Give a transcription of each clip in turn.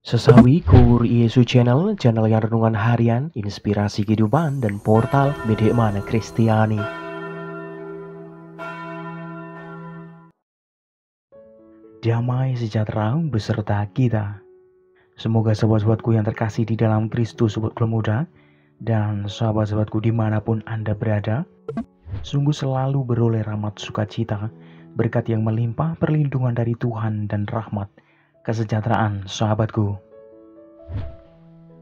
Sesawi Kur Yesu channel yang renungan harian, inspirasi kehidupan, dan portal Media Mana Kristiani. Damai sejahtera beserta kita. Semoga sahabat-sahabatku yang terkasih di dalam Kristus, sobat muda, dan sahabat-sahabatku dimanapun Anda berada, sungguh selalu beroleh rahmat sukacita, berkat yang melimpah, perlindungan dari Tuhan dan rahmat kesejahteraan sahabatku.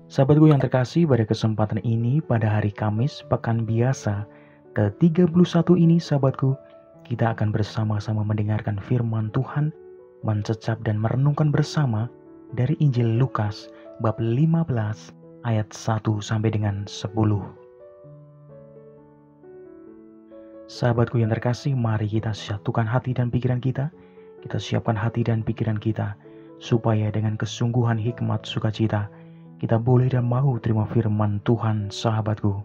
Sahabatku yang terkasih, pada kesempatan ini pada hari Kamis pekan biasa ke-31 ini sahabatku, kita akan bersama-sama mendengarkan firman Tuhan, mencecap dan merenungkan bersama dari Injil Lukas bab 15 ayat 1 sampai dengan 10. Sahabatku yang terkasih, mari kita satukan hati dan pikiran kita. Kita siapkan hati dan pikiran kita supaya dengan kesungguhan hikmat sukacita kita boleh dan mau terima firman Tuhan sahabatku.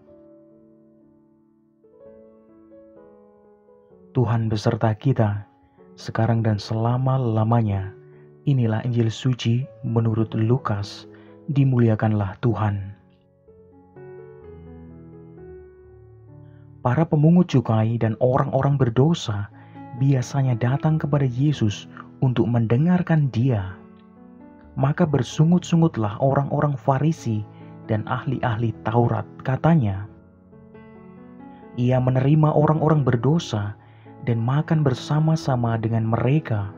Tuhan beserta kita sekarang dan selama-lamanya. Inilah Injil suci menurut Lukas. Dimuliakanlah Tuhan. Para pemungut cukai dan orang-orang berdosa biasanya datang kepada Yesus untuk mendengarkan Dia. Maka bersungut-sungutlah orang-orang Farisi dan ahli-ahli Taurat, katanya, Ia menerima orang-orang berdosa dan makan bersama-sama dengan mereka.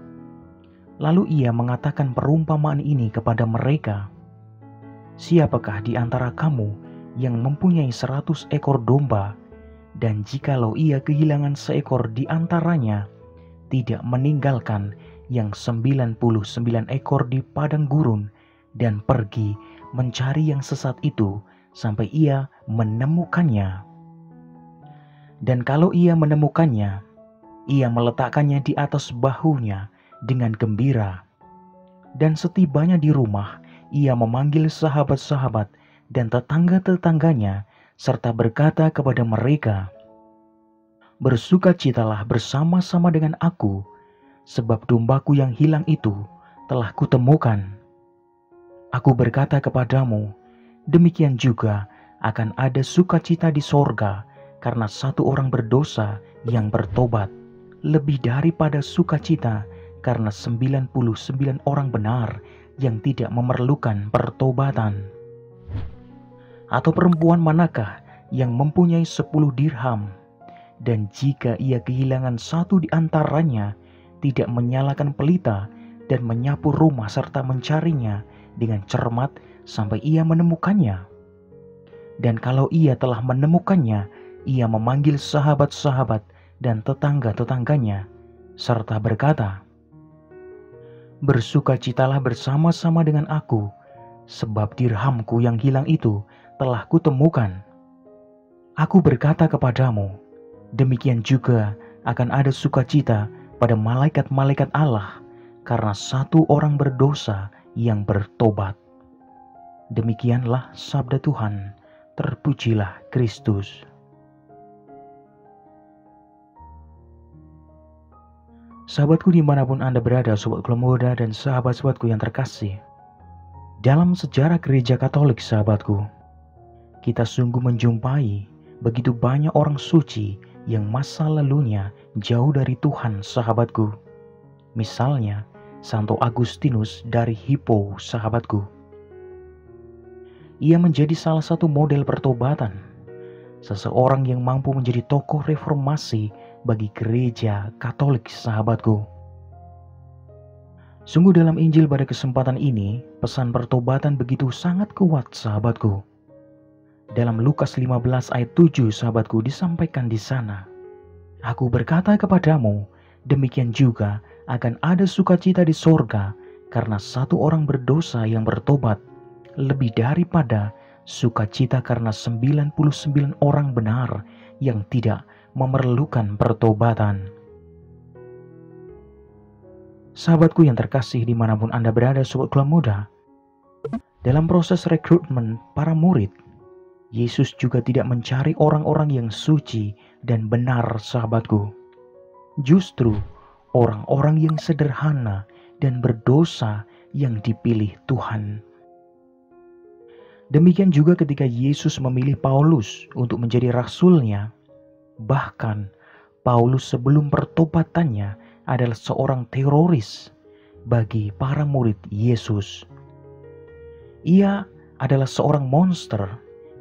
Lalu Ia mengatakan perumpamaan ini kepada mereka, Siapakah di antara kamu yang mempunyai 100 ekor domba, dan jikalau ia kehilangan seekor di antaranya, tidak meninggalkan yang 99 ekor di padang gurun dan pergi mencari yang sesat itu sampai ia menemukannya. Dan kalau ia menemukannya, ia meletakkannya di atas bahunya dengan gembira. Dan setibanya di rumah, ia memanggil sahabat-sahabat dan tetangga-tetangganya serta berkata kepada mereka, Bersukacitalah bersama-sama dengan aku, sebab dombaku yang hilang itu telah kutemukan. Aku berkata kepadamu, demikian juga akan ada sukacita di sorga karena satu orang berdosa yang bertobat, lebih daripada sukacita karena 99 orang benar yang tidak memerlukan pertobatan. Atau perempuan manakah yang mempunyai 10 dirham, dan jika ia kehilangan satu di antaranya, tidak menyalakan pelita dan menyapu rumah serta mencarinya dengan cermat sampai ia menemukannya. Dan kalau ia telah menemukannya, ia memanggil sahabat-sahabat dan tetangga-tetangganya serta berkata, Bersukacitalah bersama-sama dengan aku, sebab dirhamku yang hilang itu telah kutemukan. Aku berkata kepadamu, demikian juga akan ada sukacita pada malaikat-malaikat Allah karena satu orang berdosa yang bertobat. Demikianlah sabda Tuhan. Terpujilah Kristus. Sahabatku dimanapun Anda berada, sobatku muda dan sahabat-sahabatku yang terkasih, dalam sejarah gereja Katolik sahabatku, kita sungguh menjumpai begitu banyak orang suci yang masa lalunya jauh dari Tuhan sahabatku. Misalnya Santo Agustinus dari Hippo sahabatku. Ia menjadi salah satu model pertobatan, seseorang yang mampu menjadi tokoh reformasi bagi gereja Katolik sahabatku. Sungguh dalam Injil pada kesempatan ini, pesan pertobatan begitu sangat kuat sahabatku. Dalam Lukas 15 ayat 7 sahabatku disampaikan di sana, Aku berkata kepadamu, demikian juga akan ada sukacita di sorga karena satu orang berdosa yang bertobat, lebih daripada sukacita karena 99 orang benar yang tidak memerlukan pertobatan. Sahabatku yang terkasih dimanapun Anda berada, sobat muda, dalam proses rekrutmen para murid, Yesus juga tidak mencari orang-orang yang suci dan benar sahabatku. Justru orang-orang yang sederhana dan berdosa yang dipilih Tuhan Demikian juga ketika Yesus memilih Paulus untuk menjadi rasulnya, bahkan Paulus sebelum pertobatannya adalah seorang teroris bagi para murid Yesus. Ia adalah seorang monster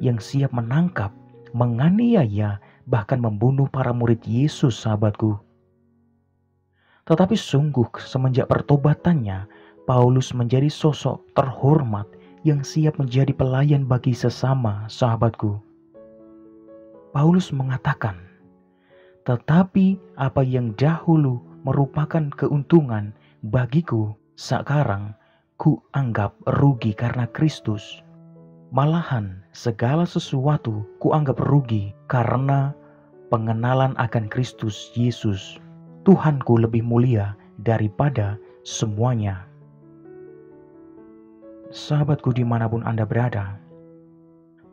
yang siap menangkap, menganiaya, bahkan membunuh para murid Yesus, sahabatku. Tetapi sungguh semenjak pertobatannya, Paulus menjadi sosok terhormat yang siap menjadi pelayan bagi sesama, sahabatku. Paulus mengatakan, "Tetapi apa yang dahulu merupakan keuntungan bagiku, sekarang ku anggap rugi karena Kristus. Malahan segala sesuatu ku anggap rugi karena pengenalan akan Kristus Yesus, Tuhanku lebih mulia daripada semuanya." Sahabatku dimanapun Anda berada,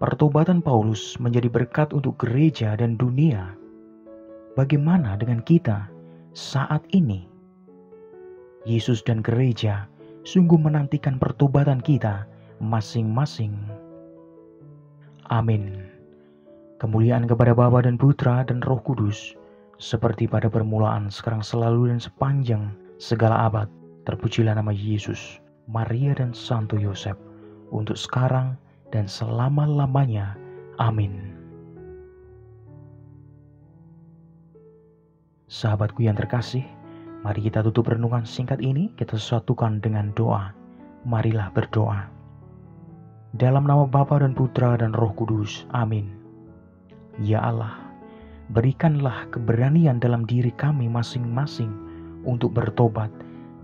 pertobatan Paulus menjadi berkat untuk gereja dan dunia. Bagaimana dengan kita saat ini? Yesus dan gereja sungguh menantikan pertobatan kita masing-masing. Amin. Kemuliaan kepada Bapa dan Putra dan Roh Kudus, seperti pada permulaan, sekarang, selalu, dan sepanjang segala abad. Terpujilah nama Yesus, Maria dan Santo Yosef, untuk sekarang dan selama-lamanya. Amin. Sahabatku yang terkasih, mari kita tutup renungan singkat ini, kita satukan dengan doa. Marilah berdoa. Dalam nama Bapa dan Putra dan Roh Kudus. Amin. Ya Allah, berikanlah keberanian dalam diri kami masing-masing untuk bertobat,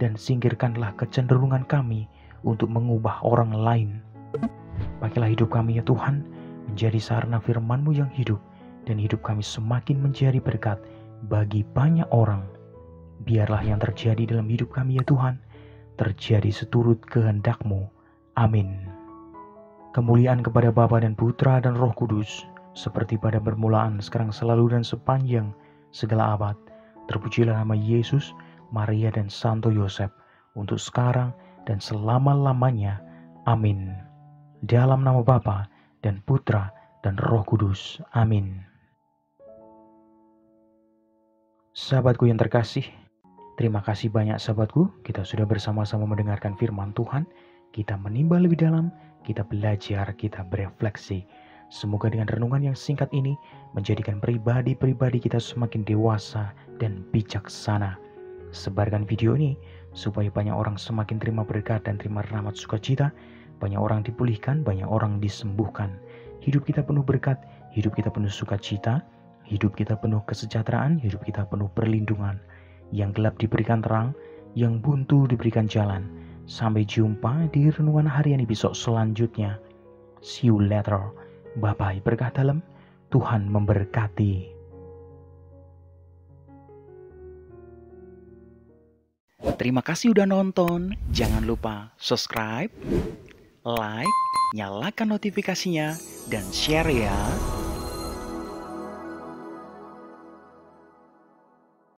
dan singkirkanlah kecenderungan kami untuk mengubah orang lain. Pakailah hidup kami ya Tuhan, menjadi sarana firman-Mu yang hidup, dan hidup kami semakin menjadi berkat bagi banyak orang. Biarlah yang terjadi dalam hidup kami ya Tuhan, terjadi seturut kehendak-Mu. Amin. Kemuliaan kepada Bapa dan Putra dan Roh Kudus, seperti pada permulaan, sekarang, selalu, dan sepanjang segala abad. Terpujilah nama Yesus, Maria dan Santo Yosef, untuk sekarang dan selama-lamanya. Amin. Dalam nama Bapa dan Putra dan Roh Kudus. Amin. Sahabatku yang terkasih, terima kasih banyak sahabatku. Kita sudah bersama-sama mendengarkan firman Tuhan. Kita menimba lebih dalam, kita belajar, kita berefleksi. Semoga dengan renungan yang singkat ini menjadikan pribadi-pribadi kita semakin dewasa dan bijaksana. Sebarkan video ini supaya banyak orang semakin terima berkat dan terima rahmat sukacita. Banyak orang dipulihkan, banyak orang disembuhkan. Hidup kita penuh berkat, hidup kita penuh sukacita, hidup kita penuh kesejahteraan, hidup kita penuh perlindungan. Yang gelap diberikan terang, yang buntu diberikan jalan. Sampai jumpa di renungan harian besok selanjutnya. See you later. Bye-bye. Berkah dalam, Tuhan memberkati. Terima kasih udah nonton. Jangan lupa subscribe, like, nyalakan notifikasinya, dan share ya.